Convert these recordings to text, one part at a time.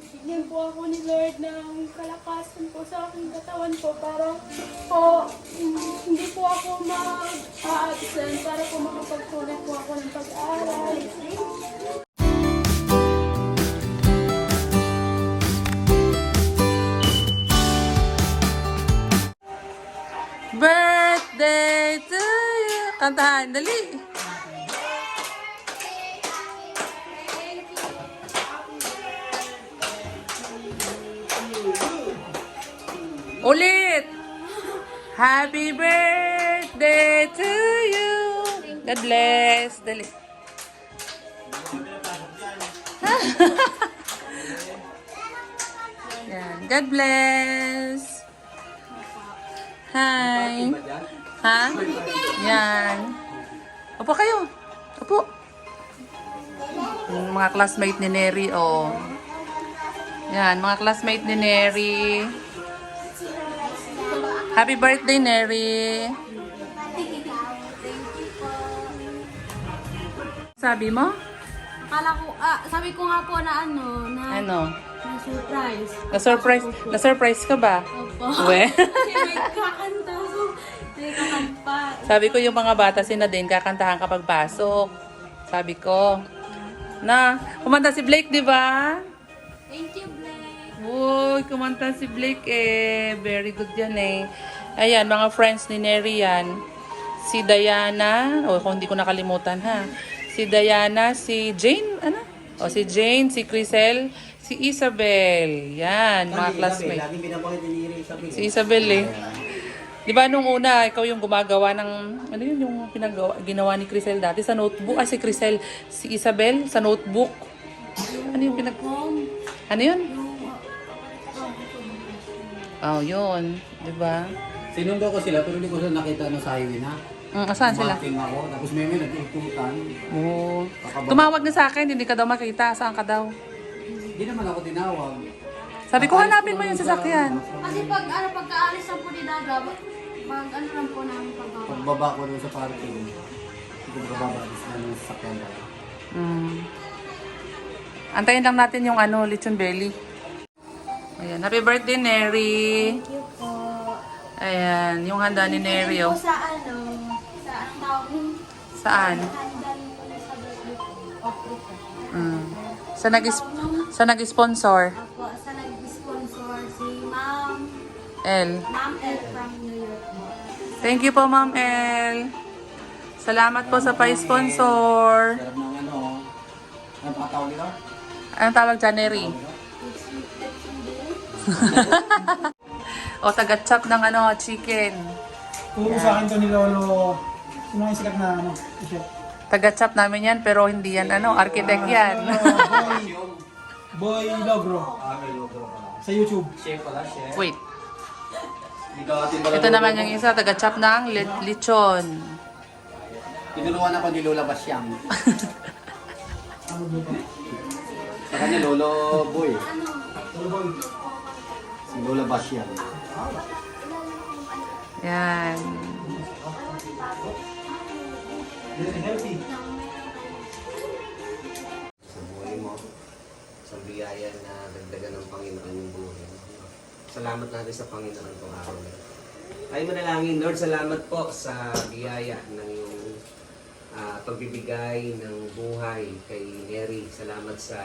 Bigyan po ako ni Lord ng kalakasan po sa aking katawan po para po hindi po ako mag-absent para po makapagtuloy po ako ng pag-aaral. Birthday to you! Kantahan, dali! Ulit! Happy birthday to you! God bless! Dali! Yan. God bless! Hi! Ha? Yan. Opo kayo. Opo. Yung mga classmate ni Neri, oh. Yan, mga classmate ni Neri. Happy birthday, Neri. Sabi mo? Akala ko, sabi ko nga po na Ano? na surprise. Na-surprise ka ba? Opo. We? Kasi may kakanta. May kakanta. Sabi ko yung mga bata si Nadine kakantahan kapag pasok. Sabi ko. Na, kumanta si Blake, di ba? Thank you, Blake. Uy, kumanta si Blake eh. Very good yan eh. Ayan, mga friends ni Neri yan. Si Diana. O, kung hindi ko nakalimutan ha. Si Diana, si Jane, ano? O, si Jane, si Crisel, si Isabel. Yan, mga classmates. Lagi pinapakita ni Isabel. Si Isabel eh. Di ba nung una, ikaw yung gumagawa ng, ano yun yung ginawa ni Crisel dati sa notebook? Ah, si Crisel, si Isabel sa notebook. Ano yung ano yun? Oh, yun. Di ba? Sinundo ko sila pero hindi ko sila nakita sa highway na. Asan sila? Dumating ako, tapos may nag-iikutan. Oo. Tumawag na sa akin, hindi ka daw makita. Saan ka daw? Hindi naman ako tinawag. Sabi ko, hanapin mo yung sasakyan. Kasi pagkaalis lang po ni Dada, lang po namin pagbaba. Pagbaba ko doon sa parking, hindi ko bababa na ng sasakyan ko. Antayin lang natin yung lechon belly. Ayan, happy birthday, Neri. Thank you po. Ayan, yung handa ni Neri, oh. Sa anong tawag yun? Saan? Handa po sa birthday po. Opry po. Sa nag-sponsor? Opo, sa nag-sponsor si Ma'am El. El from New York po. Thank you po, Ma'am El. Salamat po sa pa-sponsor. Sarap ng ano pakatawag nila? Anong tawag dyan, Neri? O, taga-chop ng chicken. Turo sa akin to ni Lolo, yung mga sikat na chef. Taga-chop namin yan, pero hindi yan architect yan. Boy Logro. May logo pala. Sa YouTube. Chef pala, chef. Wait. Ito Ito naman yung isa, taga-chop ng lechon. Tinuruan ako ni Lola Basyang. Sa kanya Lolo Boy. Si Lola Basyang. Yan. Healthy. Sa buhay mo, sa biyaya na dagdagan ng Panginoon yung buhay mo. Salamat natin sa Panginoon itong araw na ito. Tayo manalangin, Lord, salamat po sa biyaya ng iyong pagbibigay ng buhay kay Neri. Salamat sa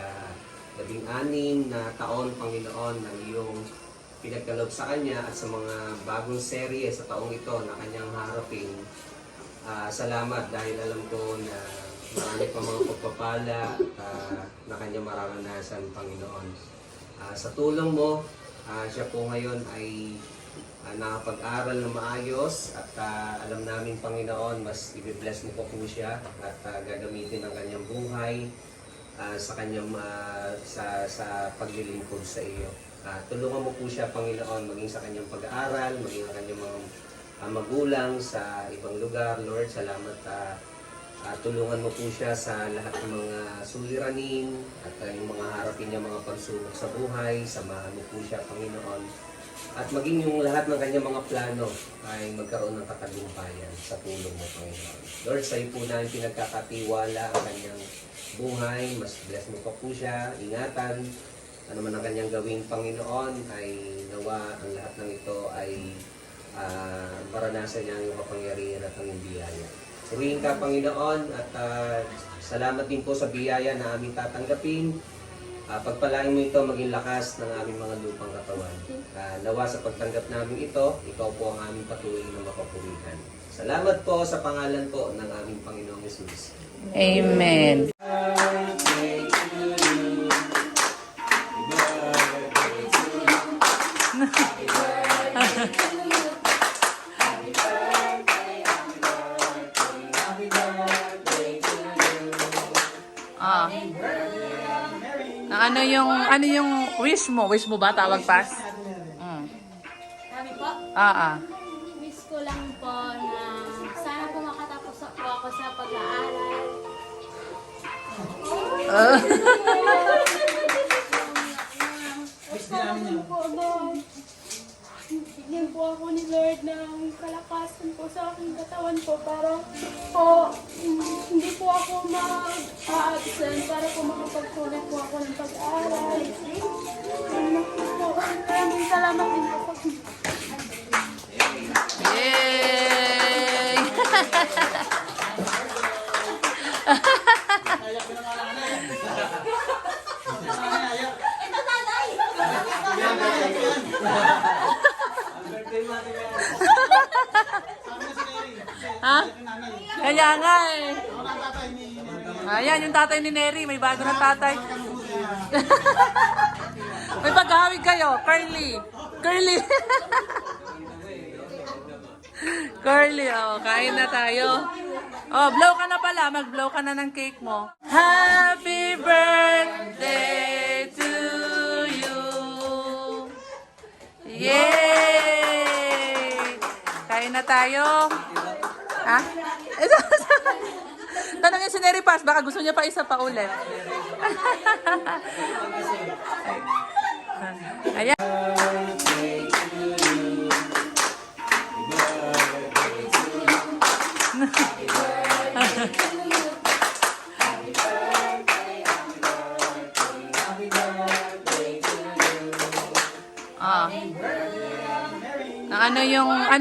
16 na taon, Panginoon, ng iyong pinagkaloob sa kanya at sa mga bagong serye sa taong ito na kanyang harapin. Salamat dahil alam ko na marami pa mga pagpapala na kanyang mararanasan, Panginoon. Sa tulong mo, siya po ngayon ay nakapag-aral na maayos at alam namin, Panginoon, mas i-bless mo po siya at gagamitin ang kanyang buhay sa kanyang sa paglilingkod sa iyo. Tulungan mo po siya, Panginoon, maging sa kanyang pag-aaral, maging ang kanyang mga magulang sa ibang lugar. Lord, salamat. Tulungan mo po siya sa lahat ng mga suliranin at yung mga harapin niya mga pagsubok sa buhay. Samahan mo po siya, Panginoon. at maging yung lahat ng kanyang mga plano ay magkaroon ng katagumpayan sa tulong mo, Panginoon. Lord, sa iyo po namin pinagkakatiwala ang kanyang buhay. Mas bless mo pa po siya, ingatan. Ano man ang kanyang gawin, Panginoon, ay nawa ang lahat ng ito ay maranasan niya ang iyong kapangyarihan at ang iyong biyaya. Purihin ka, Panginoon, at salamat din po sa biyaya na aming tatanggapin. Pagpalain mo ito maging lakas ng aming mga lupang katawan. Nawa sa pagtanggap namin ito, ikaw po ang aming patuloy na mapapurihan. Salamat po sa pangalan po ng aming Panginoong Jesus. Amen. Ah. Ano yung wish mo? Wish mo ba tawag pas? Sabi po, wish ko lang po na sana po makatapos po ako sa pag-aaral. Wish din namin yun. Po, Lord. Bigyan po ako ni Lord ng kalakasan po sa aking katawan po para po hindi po ako mag-absent para po makapagtuloy po ako ng pag-aaral. Maraming salamat din po. Yay! Ha? Kaya nga eh. Ayan, yung tatay ni Neri. May bago na tatay. May paghahawig kayo. Curly. Curly. Curly, oh. Kain na tayo. Oh, blow ka na pala. Mag-blow ka na ng cake mo. Happy birthday to you. Yay! Kain na tayo. Ha? Tanongin si Neri Paz, baka gusto niya pa isa pa ulit. Ayan. Ano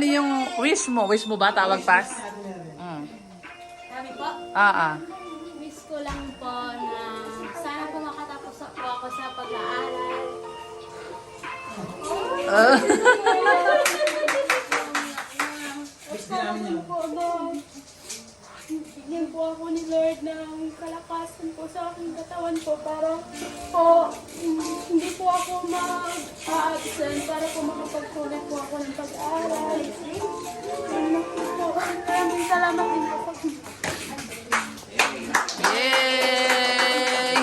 yung wish mo? Wish mo ba tawag pas? Sabi po, wish ko lang po na sana po makatapos po ako sa pag-aaral. Wish din namin yun. Po, Lord. Bigyan po ako ni Lord ng kalakasan po sa aking katawan po para po hindi po ako mag-absent para po makapagtuloy po ako ng pag-aaral. Maraming salamat din po. Yay!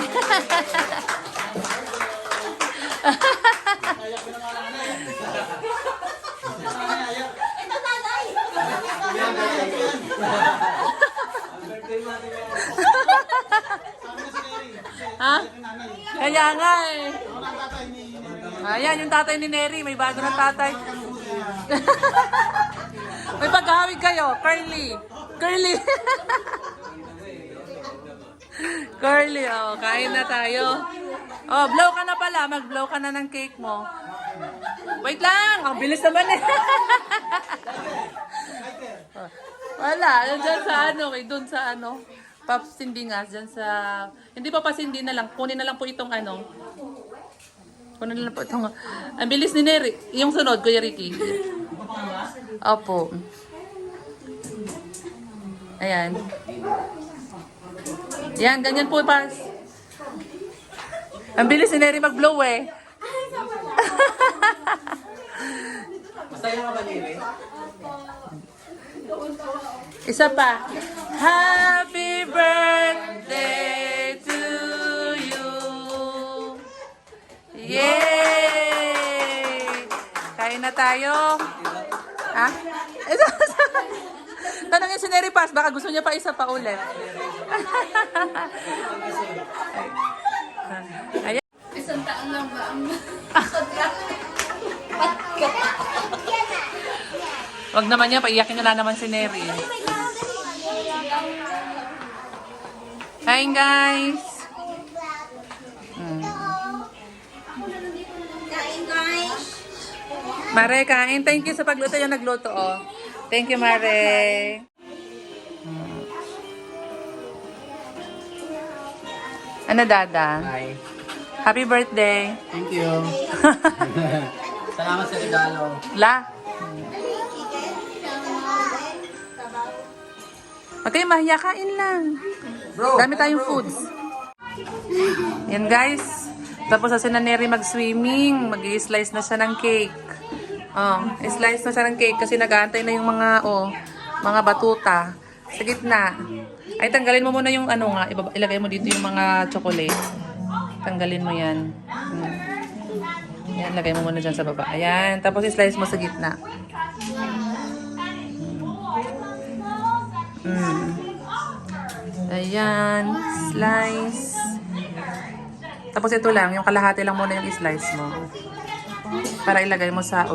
Ha? Kaya nga eh. Ayan, yung tatay ni Neri. May bago na tatay. May paghahawig kayo. Curly. Curly. Curly, oh. Kain na tayo. Oh, blow ka na pala. Mag-blow ka na ng cake mo. Wait lang. Ang bilis naman eh. Wala. Diyan sa ano. Doon sa ano. Papsindingas. Diyan sa... Hindi pa pasindi na lang. Kunin na lang po itong ano. Kunin na lang po itong... Ang bilis ni Neri. Yung sunod, Kuya Ricky. Opo. Ayan. Yan, ganyan po pas. Ang bilis ni Neri mag-blow eh. Masaya ka ba, Neri? Isa pa. Happy birthday to you. Yay! Kain na tayo. Ha? Tanongin si Neri Paz, baka gusto niya pa isa pa ulit. Ayan. Isang taon lang ba ang... Wag naman yan, paiyakin nyo na naman si Neri. Hi guys! Kain guys. Mare, kain. Thank you sa pagluto yung nagluto, oh. Thank you, Mare. Ano, Dada? Hi. Happy birthday. Thank you. Salamat sa regalo. La. Huwag kayo mahiya, kain lang. Dami tayong foods. Yan, guys. Tapos sa Neri mag-swimming. Mag-i-slice na siya ng cake. Oh, slice na siya ng cake kasi nag-aantay na yung mga, mga batuta. Sa gitna. Ay, tanggalin mo muna yung ano nga. Ilagay mo dito yung mga chocolate. Tanggalin mo yan. Yan, lagay mo muna dyan sa baba. Ayan. Tapos slice mo sa gitna. Ayan. Slice. Tapos ito lang. Yung kalahati lang muna yung slice mo. Para ilagay mo sa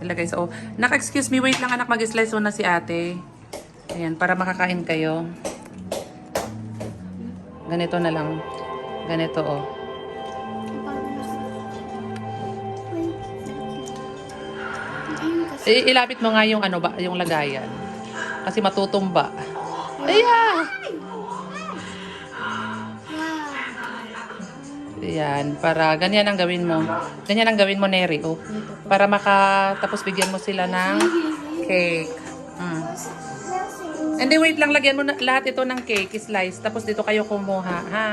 ilagay sa Excuse me, wait lang anak, mag-slice muna si ate. Ayan, para makakain kayo. Ganito na lang. Ganito, Ilapit mo nga yung yung lagayan. Kasi matutumba. Ayan! Ayan, para ganyan ang gawin mo. Ganyan ang gawin mo, Neri, Para tapos bigyan mo sila ng cake. And then wait lang, lagyan mo na lahat ito ng cake, slice. Tapos dito kayo kumuha, ha?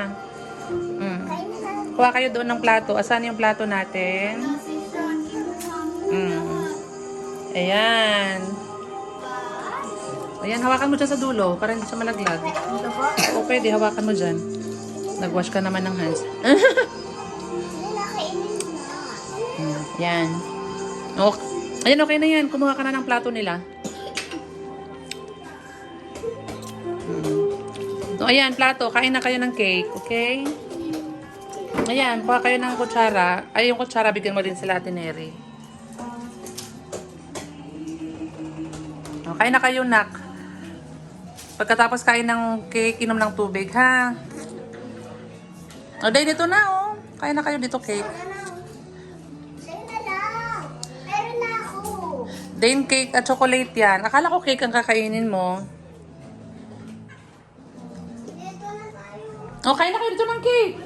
Kuha kayo doon ng plato. Asan yung plato natin? Ayan. Ayan, hawakan mo dyan sa dulo para hindi siya malaglag. O, pwede, hawakan mo dyan. Nag-wash ka naman ng hands. Yan. Ayan, okay na yan. Kumuha ka na ng plato nila. So, ayan, plato. Kain na kayo ng cake. Okay? Ayan, kuha kayo ng kutsara. Ay, yung kutsara, bigyan mo din sila Ate Neri. Kain na kayo, nak. Pagkatapos kain ng cake, inom ng tubig, ha? O, day, dito na, Kain na kayo dito, cake. Sa'yo na lang. Meron na ako. Dane cake at chocolate yan. Akala ko cake ang kakainin mo. Dito na tayo. O, kain na kayo dito ng cake.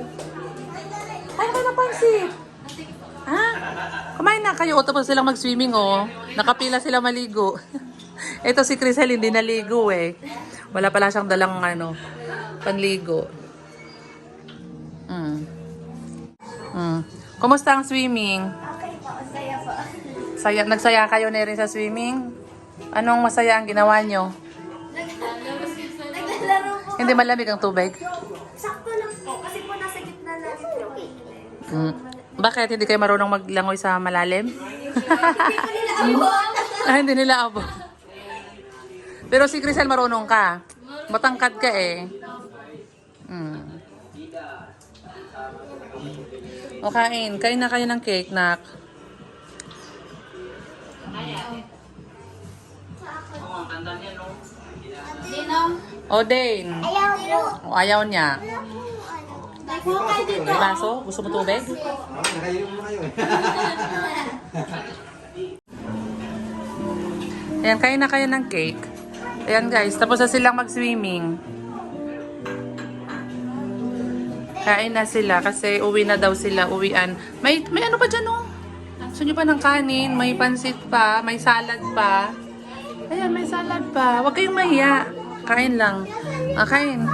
Kain na kayo ng pansit. Ha? Kumain na kayo. Tapos silang mag-swimming, Nakapila sila maligo. Ito si Crisel, hindi naligo, Wala pala siyang dalang, panligo. Kumusta ang swimming? Okay po, saya po. Nagsaya kayo na rin sa swimming? Anong masaya ang ginawa nyo? Naglalaro po. Hindi malamig ang tubig? Sakto lang po, kasi po nasa gitna natin yung Bakit? Hindi kayo marunong maglangoy sa malalim? Hindi po nila abot. Hindi nila abo. Pero si Crisel marunong ka. Matangkad ka O kain. Kain na kayo ng cake, nak. O, Dane. Ayaw po. O, ayaw niya. Nagpo kayo dito. May baso? Gusto mo tubig? Ayan, kain na kayo ng cake. Ayan guys, tapos na silang mag-swimming. Kain na sila kasi uwi na daw sila, uwian. May ano pa dyan, Gusto nyo pa ng kanin, may pansit pa, may salad pa. Ayan, may salad pa. Huwag kayong mahiya. Kain lang. Kain.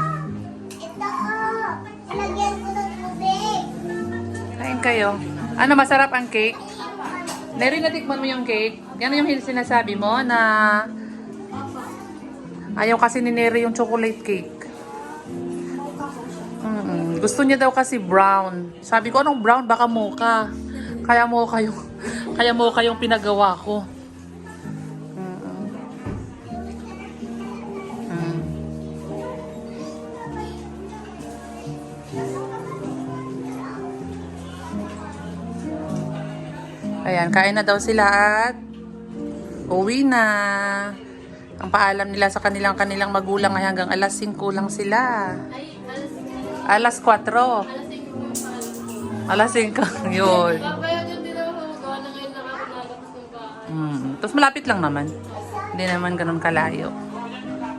Ito, alagyan ko ng tubig. Kain kayo. Ano, masarap ang cake? Neri, natikman mo yung cake? Yan yung sinasabi mo na ayaw kasi ni Neri yung chocolate cake. Gusto niya daw kasi brown. Sabi ko, anong brown? Baka mocha. Kaya mocha yung pinagawa ko. Ayan, kain na daw sila at Uwi na. Ang paalam nila sa kanilang magulang ay hanggang alas 5 lang sila. Alas 4. Alas 5. Yun. Kaya yun din ako magawa na ngayon lang ako nalabas ng bahay. Tapos malapit lang naman. Hindi naman ganun kalayo.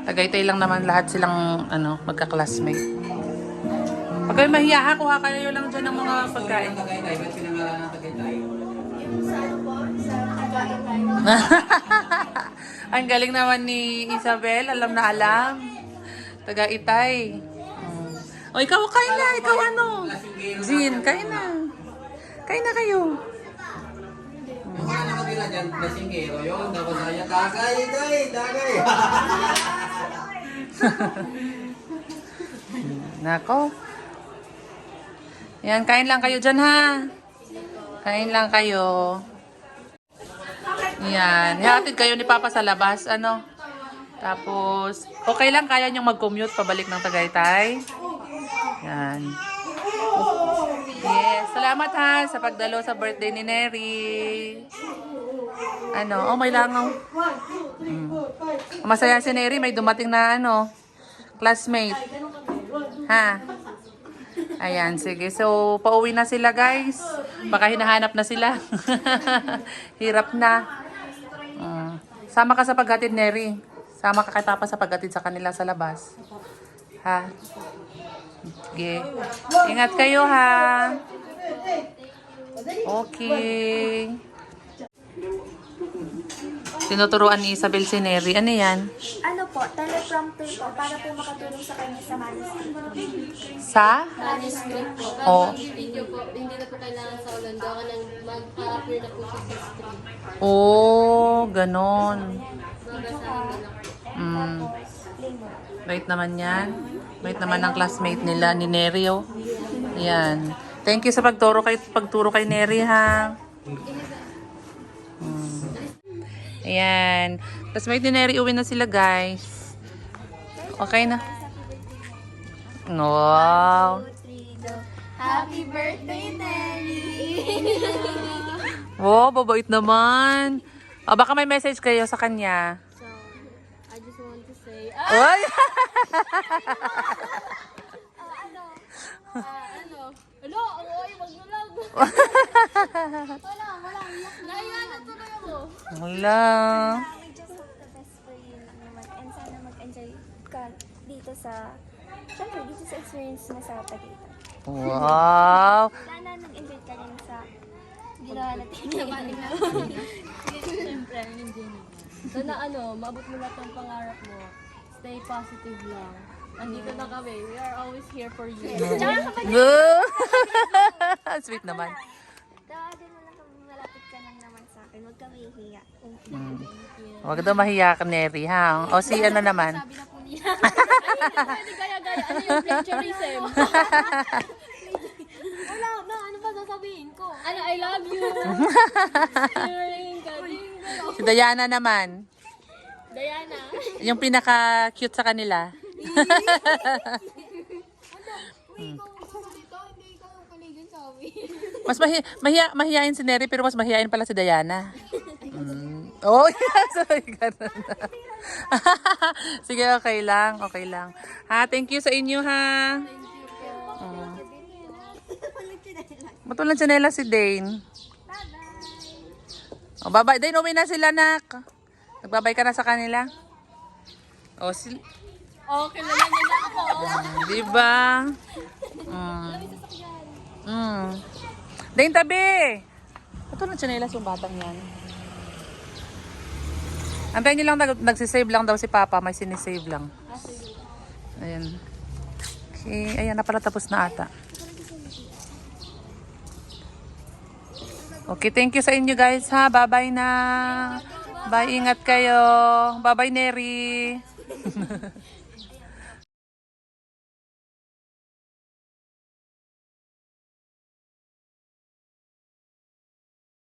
Tagaytay lang naman lahat silang magka-classmate. Pag kayo mahiya, kuha kayo lang dyan ng mga pagkain. Tagaytay, ba't pinangalan ng Tagaytay? Sa ano po? Sa Tagaytay. Ang galing naman ni Isabel. Alam na alam. Taga-Itay. O, ikaw, kain na. Ikaw ano? Jean, kain na. Kain na kayo. Yung mga nakatira dyan, lasingero yun. Tapos ay, dagay. Nako. Yan, kain lang kayo dyan ha. Kain lang kayo. Yan. Ihatid kayo ni Papa sa labas. Tapos, okay lang kaya niyong mag-commute pabalik ng Tagaytay. Yan. Yes. Salamat ha sa pagdalo sa birthday ni Neri. May langaw. Masaya si Neri. May dumating na classmate. Ha? Ayan, sige. So, pauwi na sila, guys. Baka hinahanap na sila. Hirap na. Sama ka sa paghatid, Neri. Sama ka kay Papa sa paghatid sa kanila sa labas. Ha? Sige. Ingat kayo, ha? Okay. Tinuturuan ni Isabel si Neri. Ano yan? Ano po, teleprompter po para po makatulong sa kanya sa manuscript. Sa? Manuscript po. Oh. Hindi na po kailangan sa ulan. Gawa nang mag-appear na po siya sa screen. Oh, ganon. Babasahin na lang. Wait naman yan. Wait naman ang classmate nila ni Neri, oh. Yan. Thank you sa pagturo kay Neri, ha. Ayan. Classmate ni Neri, uwi na sila, guys. Okay na. Wow. Happy birthday, Nelly! Wow, babait naman. Baka may message kayo sa kanya. So, I just want to say, Oy! Ano, ang oy, wag mo lang. Wala. Naiya na tuloy ako. Wala. We just hope the best for you naman. And sana mag-enjoy ka dito syempre, dito sa experience na sa Tagaytay. Wow. Sana nag-enjoy ka rin sa ginawa natin. Siyempre, hindi na. Sana maabot mo lahat ng pangarap mo. Stay positive lang. Andito na kami. We are always here for you. Sweet naman. Tawagan mo lang kung malapit ka lang naman sa akin. Huwag ka mahihiya. Huwag daw mahiya ka, Neri, ha? O si ano naman? Sabi na po nila. Pwede gaya-gaya. Ano yung plagiarism? Wala na. Ano ba sasabihin ko? I love you. Hearing ka. Si Diana naman. Diana. Yung pinaka-cute sa kanila. Mas mahihain si Neri pero mas mahihain pala si Diana. Oh, sorry, ganun na. Sige, okay lang. Ha, thank you sa inyo, ha. Matulang chanela si Dane. Oh, bye-bye. Dane, uwi na sila, nak. Nagbabay ka na sa kanila. Oh, Okay, naman niya na ako. diba? Dane, tabi. Matulang chanela yung batang yan. Antayin nyo lang, nagsisave lang daw si Papa. May sinisave lang. Ayan. Okay, ayan na pala, tapos na ata. Okay, thank you sa inyo guys ha. Bye-bye na. Bye, ingat kayo. Bye-bye, Neri.